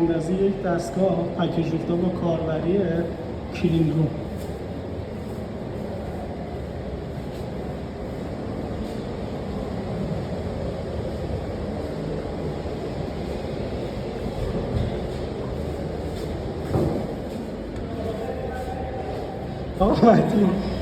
میاندازی یک دستگاه پکیج ریخته با کاربری کلین روم. آقا مهدی